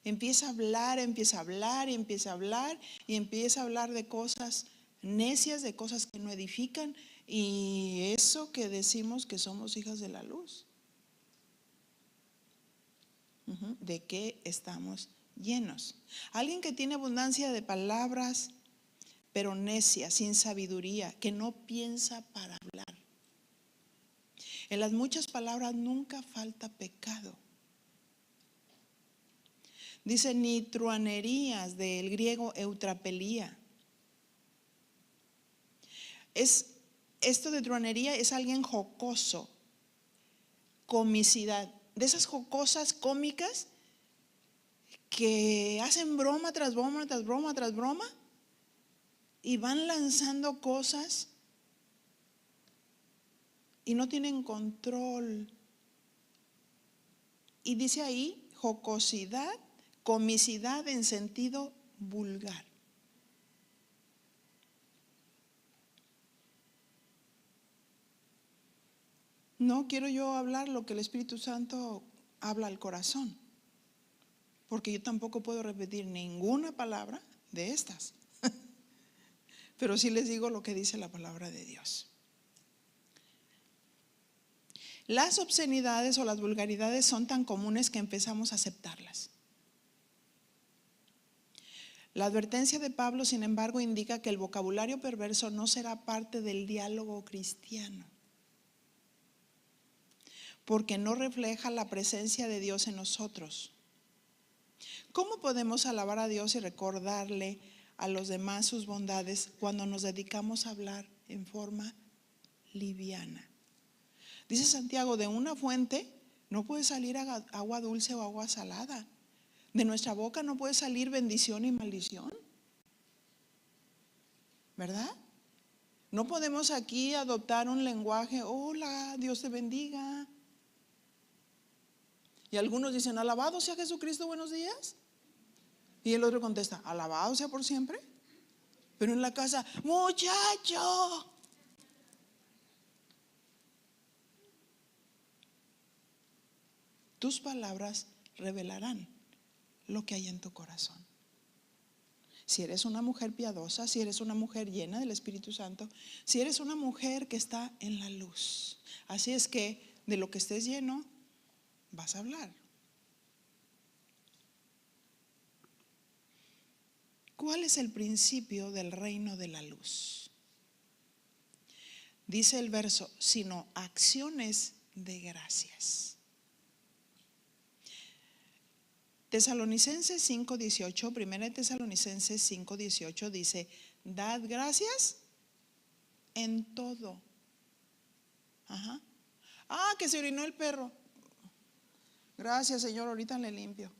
Empieza a hablar, empieza a hablar y empieza a hablar y empieza a hablar de cosas necias, de cosas que no edifican, y eso que decimos que somos hijas de la luz. ¿De qué estamos llenos? Alguien que tiene abundancia de palabras, pero necia, sin sabiduría, que no piensa para hablar. En las muchas palabras nunca falta pecado. Dice, ni truanerías, del griego eutrapelía. Esto de truanería es alguien jocoso, comicidad, de esas jocosas cómicas que hacen broma tras broma, tras broma, tras broma, y van lanzando cosas y no tienen control. Y dice ahí, jocosidad, comicidad en sentido vulgar. No quiero yo hablar lo que el Espíritu Santo habla al corazón, porque yo tampoco puedo repetir ninguna palabra de estas. Pero sí les digo lo que dice la palabra de Dios. Las obscenidades o las vulgaridades son tan comunes que empezamos a aceptarlas. La advertencia de Pablo, sin embargo, indica que el vocabulario perverso no será parte del diálogo cristiano, porque no refleja la presencia de Dios en nosotros. ¿Cómo podemos alabar a Dios y recordarle a los demás sus bondades cuando nos dedicamos a hablar en forma liviana? Dice Santiago, de una fuente no puede salir agua dulce o agua salada. De nuestra boca no puede salir bendición y maldición, ¿verdad? No podemos aquí adoptar un lenguaje, hola, Dios te bendiga. Y algunos dicen, alabado sea Jesucristo, buenos días. Y el otro contesta, alabado sea por siempre. Pero en la casa, muchacho. Tus palabras revelarán lo que hay en tu corazón. Si eres una mujer piadosa, si eres una mujer llena del Espíritu Santo, si eres una mujer que está en la luz. Así es que de lo que estés lleno, vas a hablar. ¿Cuál es el principio del reino de la luz? Dice el verso, sino acciones de gracias. Tesalonicenses 5:18, 1 Tesalonicenses 5:18 dice, dad gracias en todo. Ajá. Que se orinó el perro. Gracias, Señor, ahorita le limpio.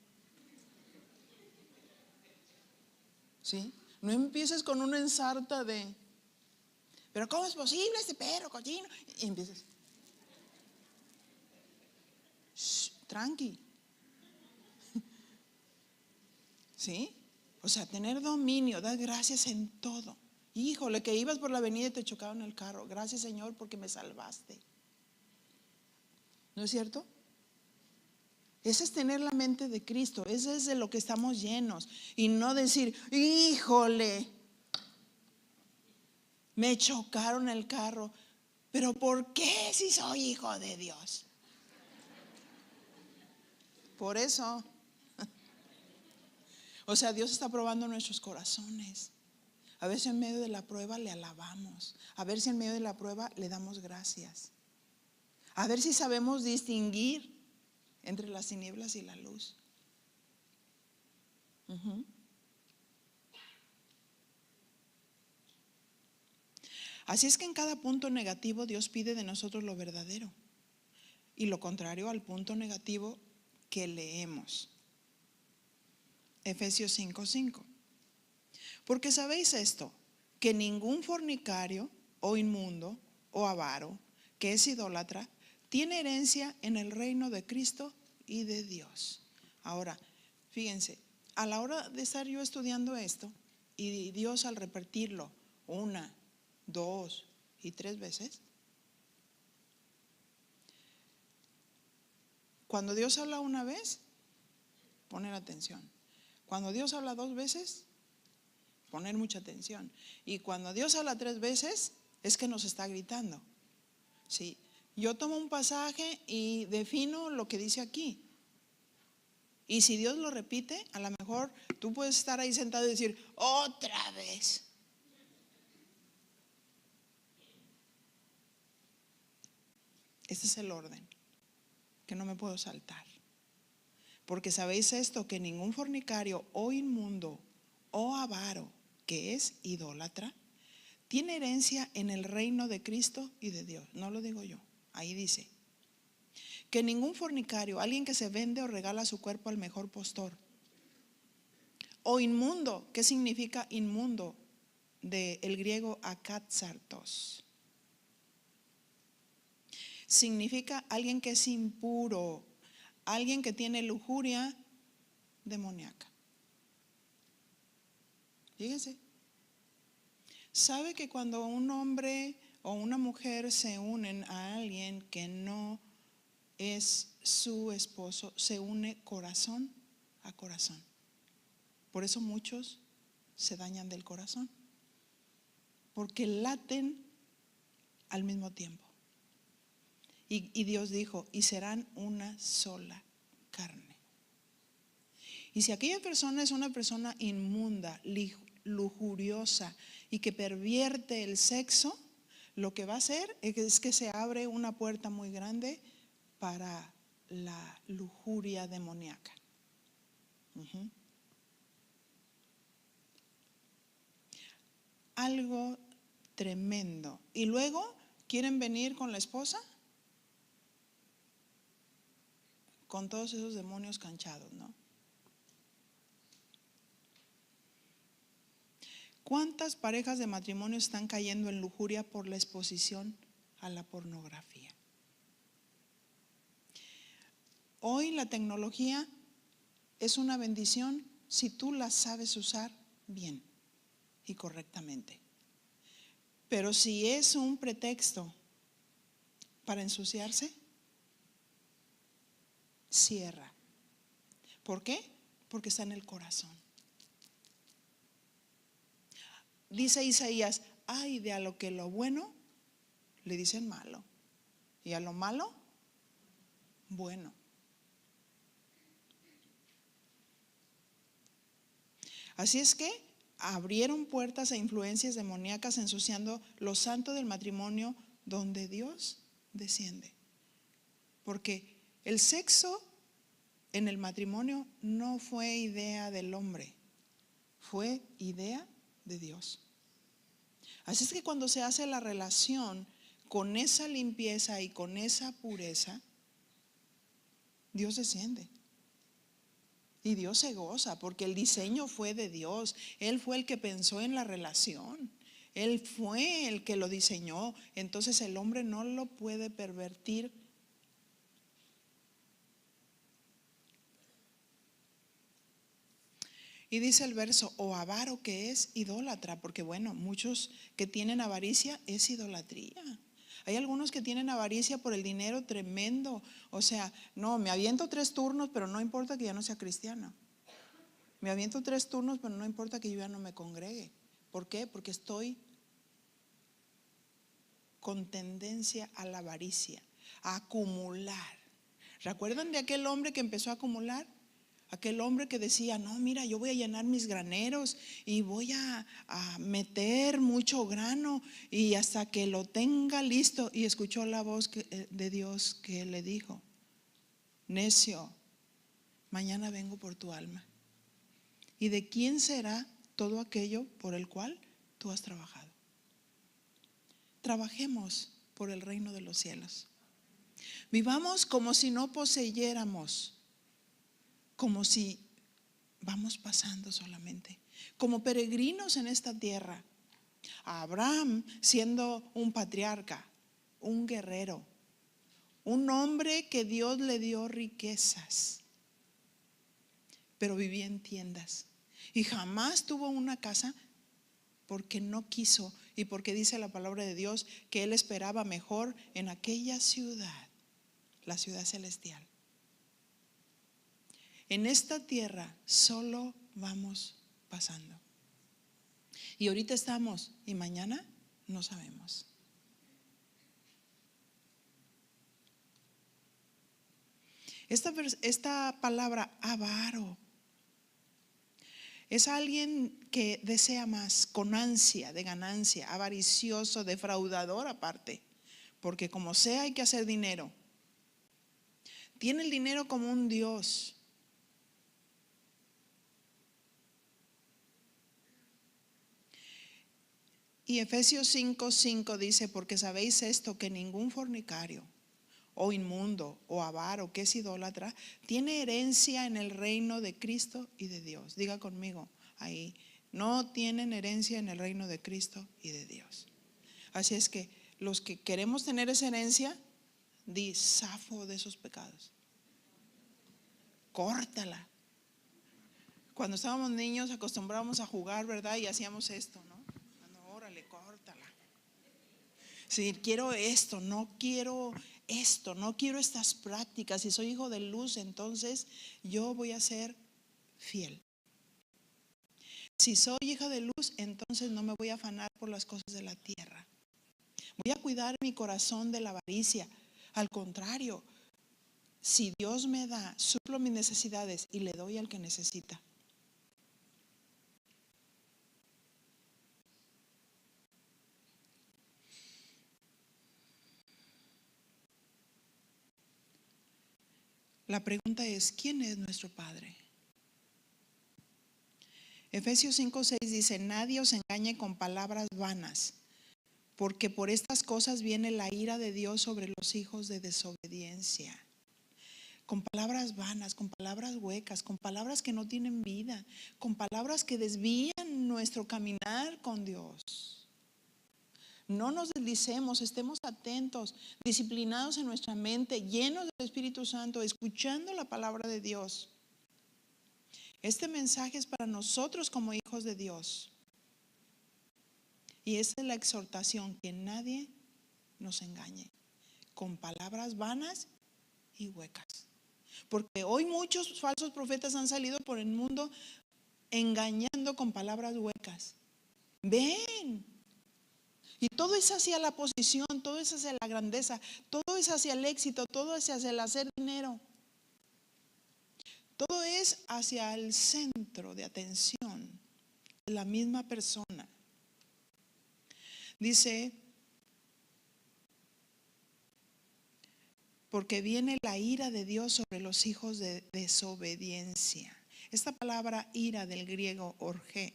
¿Sí? No empieces con una ensarta de, pero ¿cómo es posible este perro cochino? Y empiezas, tranqui. ¿Sí? O sea, tener dominio, dar gracias en todo. Híjole, que ibas por la avenida y te chocaron el carro. Gracias, Señor, porque me salvaste. ¿No es cierto? Ese es tener la mente de Cristo. Ese es de lo que estamos llenos. Y no decir, híjole, me chocaron el carro. Pero ¿por qué si soy hijo de Dios? Por eso. O sea, Dios está probando nuestros corazones. A veces en medio de la prueba le alabamos. A ver si en medio de la prueba le damos gracias. A ver si sabemos distinguir entre las tinieblas y la luz. Así es que en cada punto negativo Dios pide de nosotros lo verdadero y lo contrario al punto negativo que leemos. Efesios 5:5. Porque sabéis esto, que ningún fornicario o inmundo o avaro que es idólatra tiene herencia en el reino de Cristo y de Dios. Ahora, fíjense, a la hora de estar yo estudiando esto y Dios al repetirlo 1, 2 y 3 veces, cuando Dios habla una vez, poner atención. Cuando Dios habla 2 veces, poner mucha atención. Y cuando Dios habla 3 veces, es que nos está gritando. Sí, yo tomo un pasaje y defino lo que dice aquí. Y si Dios lo repite, a lo mejor tú puedes estar ahí sentado y decir, otra vez. Este es el orden que no me puedo saltar. Porque sabéis esto, que ningún fornicario o inmundo o avaro que es idólatra tiene herencia en el reino de Cristo y de Dios. No lo digo yo, ahí dice. Que ningún fornicario, alguien que se vende o regala su cuerpo al mejor postor, o inmundo, ¿qué significa inmundo? Del griego akatsartos. Significa alguien que es impuro, alguien que tiene lujuria demoníaca. Fíjense. ¿Sabe que cuando un hombre o una mujer se unen a alguien que no es su esposo, se une corazón a corazón? Por eso muchos se dañan del corazón, porque laten al mismo tiempo. Y Dios dijo, y serán una sola carne. Y si aquella persona es una persona inmunda, lujuriosa y que pervierte el sexo, lo que va a hacer es que se abre una puerta muy grande para la lujuria demoníaca. Algo tremendo. Y luego quieren venir con la esposa con todos esos demonios canchados, ¿no? ¿Cuántas parejas de matrimonio están cayendo en lujuria por la exposición a la pornografía? Hoy la tecnología es una bendición si tú la sabes usar bien y correctamente. Pero si es un pretexto para ensuciarse, cierra. ¿Por qué? Porque está en el corazón. Dice Isaías, ay de a lo que lo bueno le dicen malo y a lo malo bueno. Así es que abrieron puertas a influencias demoníacas ensuciando lo santo del matrimonio donde Dios desciende. Porque el sexo en el matrimonio no fue idea del hombre, fue idea de Dios. Así es que cuando se hace la relación con esa limpieza y con esa pureza, Dios desciende. Y Dios se goza porque el diseño fue de Dios. Él fue el que pensó en la relación. Él fue el que lo diseñó. Entonces el hombre no lo puede pervertir. Y dice el verso, o avaro, que es idólatra, porque bueno, muchos que tienen avaricia es idolatría. Hay algunos que tienen avaricia por el dinero tremendo. O sea, no, me aviento 3 turnos, pero no importa que ya no sea cristiano. Me aviento 3 turnos, pero no importa que yo ya no me congregue. ¿Por qué? Porque estoy con tendencia a la avaricia, a acumular. ¿Recuerdan de aquel hombre que empezó a acumular? Aquel hombre que decía, no, mira, yo voy a llenar mis graneros y voy a meter mucho grano y hasta que lo tenga listo. Y escuchó la voz de Dios que le dijo, necio, mañana vengo por tu alma. ¿Y de quién será todo aquello por el cual tú has trabajado? Trabajemos por el reino de los cielos. Vivamos como si no poseyéramos, como si vamos pasando solamente, como peregrinos en esta tierra. Abraham, siendo un patriarca, un guerrero, un hombre que Dios le dio riquezas, pero vivía en tiendas y jamás tuvo una casa porque no quiso y porque dice la palabra de Dios que él esperaba mejor en aquella ciudad, la ciudad celestial. En esta tierra solo vamos pasando. Y ahorita estamos y mañana no sabemos. Esta palabra avaro es alguien que desea más, con ansia de ganancia, avaricioso, defraudador aparte, porque como sea hay que hacer dinero. Tiene el dinero como un Dios. Y Efesios 5:5 dice, porque sabéis esto, que ningún fornicario o inmundo o avaro, que es idólatra, tiene herencia en el reino de Cristo y de Dios. Diga conmigo ahí, no tienen herencia en el reino de Cristo y de Dios. Así es que los que queremos tener esa herencia, di zafo de esos pecados. Córtala. Cuando estábamos niños acostumbrábamos a jugar, ¿verdad? Y hacíamos esto, ¿no? Órale, córtala. Si quiero esto, no quiero esto, no quiero estas prácticas. Si soy hijo de luz, entonces yo voy a ser fiel. Si soy hija de luz, entonces no me voy a afanar por las cosas de la tierra. Voy a cuidar mi corazón de la avaricia. Al contrario, si Dios me da, suplo mis necesidades y le doy al que necesita. La pregunta es, ¿quién es nuestro Padre? Efesios 5:6 dice, nadie os engañe con palabras vanas, porque por estas cosas viene la ira de Dios sobre los hijos de desobediencia. Con palabras vanas, con palabras huecas, con palabras que no tienen vida, con palabras que desvían nuestro caminar con Dios. No nos deslicemos, estemos atentos, disciplinados en nuestra mente, llenos del Espíritu Santo, escuchando la palabra de Dios. Este mensaje es para nosotros como hijos de Dios. Y esa es la exhortación, que nadie nos engañe con palabras vanas y huecas. Porque hoy muchos falsos profetas han salido por el mundo engañando con palabras huecas. Ven. Y todo es hacia la posición, todo es hacia la grandeza, todo es hacia el éxito, todo es hacia el hacer dinero. Todo es hacia el centro de atención de la misma persona. Dice, porque viene la ira de Dios sobre los hijos de desobediencia. Esta palabra ira, del griego orge,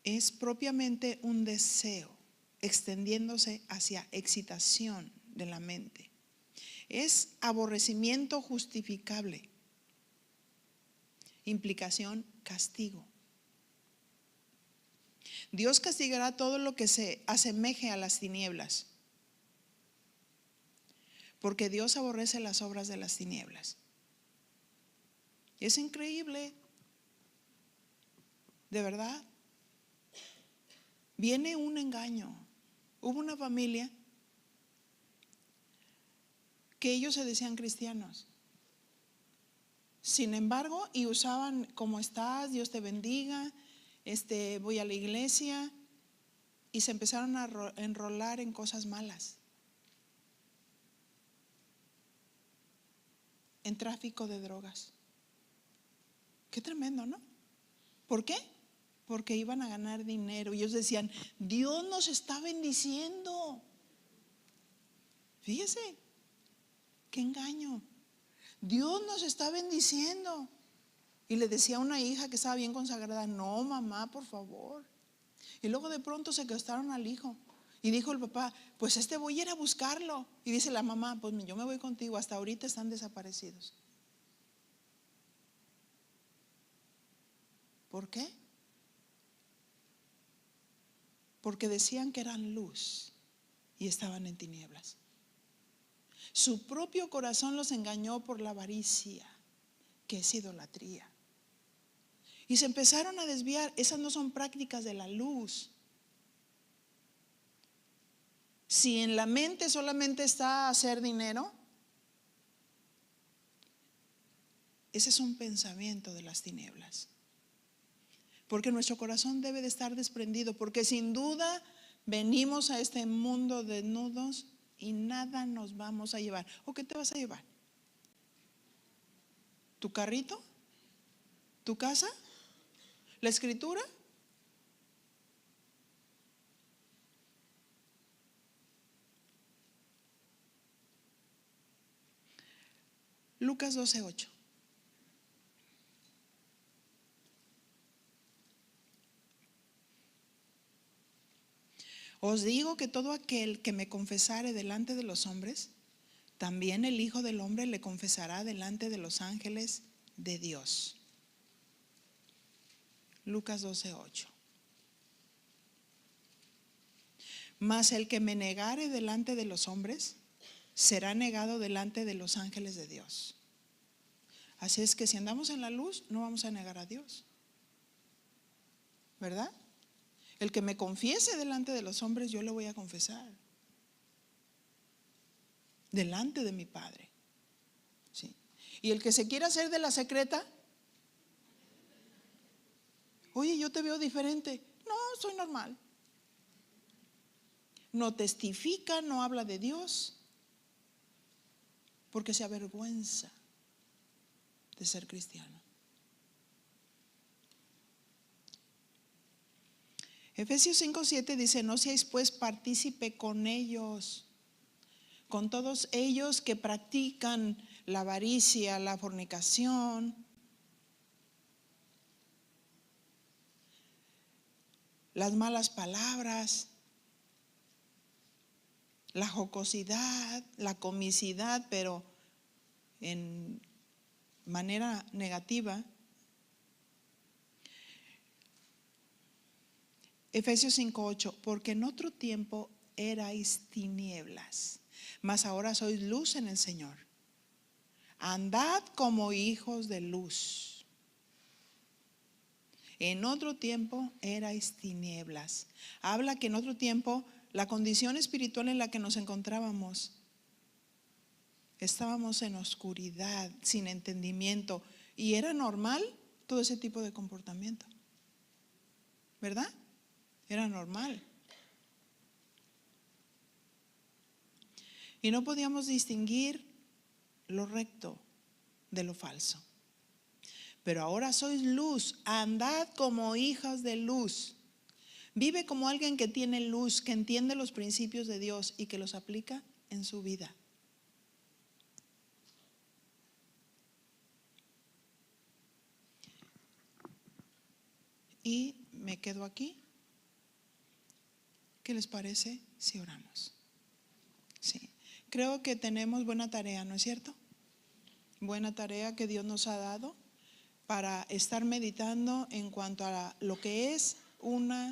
es propiamente un deseo extendiéndose hacia excitación de la mente. Es aborrecimiento justificable. Implicación, castigo. Dios castigará todo lo que se asemeje a las tinieblas, porque Dios aborrece las obras de las tinieblas. Es increíble, de verdad. Viene un engaño. Hubo una familia que ellos se decían cristianos. Sin embargo, y usaban, ¿cómo estás? Dios te bendiga, voy a la iglesia, y se empezaron a enrolar en cosas malas, en tráfico de drogas. Qué tremendo, ¿no? ¿Por qué? Porque iban a ganar dinero. Y ellos decían, Dios nos está bendiciendo. Fíjese, qué engaño. Dios nos está bendiciendo. Y le decía a una hija que estaba bien consagrada, no mamá, por favor. Y luego de pronto secuestraron al hijo. Y dijo el papá, pues voy a ir a buscarlo. Y dice la mamá, pues yo me voy contigo, hasta ahorita están desaparecidos. ¿Por qué? Porque decían que eran luz y estaban en tinieblas. Su propio corazón los engañó por la avaricia, que es idolatría. Y se empezaron a desviar. Esas no son prácticas de la luz. Si en la mente solamente está hacer dinero, ese es un pensamiento de las tinieblas. Porque nuestro corazón debe de estar desprendido, porque sin duda venimos a este mundo desnudos y nada nos vamos a llevar. ¿O qué te vas a llevar? ¿Tu carrito? ¿Tu casa? ¿La escritura? Lucas 12:8. Os digo que todo aquel que me confesare delante de los hombres, también el Hijo del Hombre le confesará delante de los ángeles de Dios. Lucas 12:8. Mas el que me negare delante de los hombres, será negado delante de los ángeles de Dios. Así es que si andamos en la luz, no vamos a negar a Dios, ¿verdad? El que me confiese delante de los hombres, yo le voy a confesar delante de mi Padre. ¿Sí? Y el que se quiera hacer de la secreta, oye, yo te veo diferente. No, soy normal. No testifica, no habla de Dios, porque se avergüenza de ser cristiano. Efesios 5:7 dice, no seáis pues partícipe con ellos, con todos ellos que practican la avaricia, la fornicación, las malas palabras, la jocosidad, la comicidad, pero en manera negativa. Efesios 5:8, porque en otro tiempo erais tinieblas, mas ahora sois luz en el Señor. Andad como hijos de luz. En otro tiempo erais tinieblas. Habla que en otro tiempo la condición espiritual en la que nos encontrábamos, estábamos en oscuridad, sin entendimiento, y era normal todo ese tipo de comportamiento, ¿verdad? Era normal. Y no podíamos distinguir lo recto de lo falso. Pero ahora sois luz, andad como hijas de luz. Vive como alguien que tiene luz, que entiende los principios de Dios y que los aplica en su vida. Y me quedo aquí. ¿Qué les parece si oramos? Sí. Creo que tenemos buena tarea, ¿no es cierto? Buena tarea que Dios nos ha dado para estar meditando en cuanto a lo que es una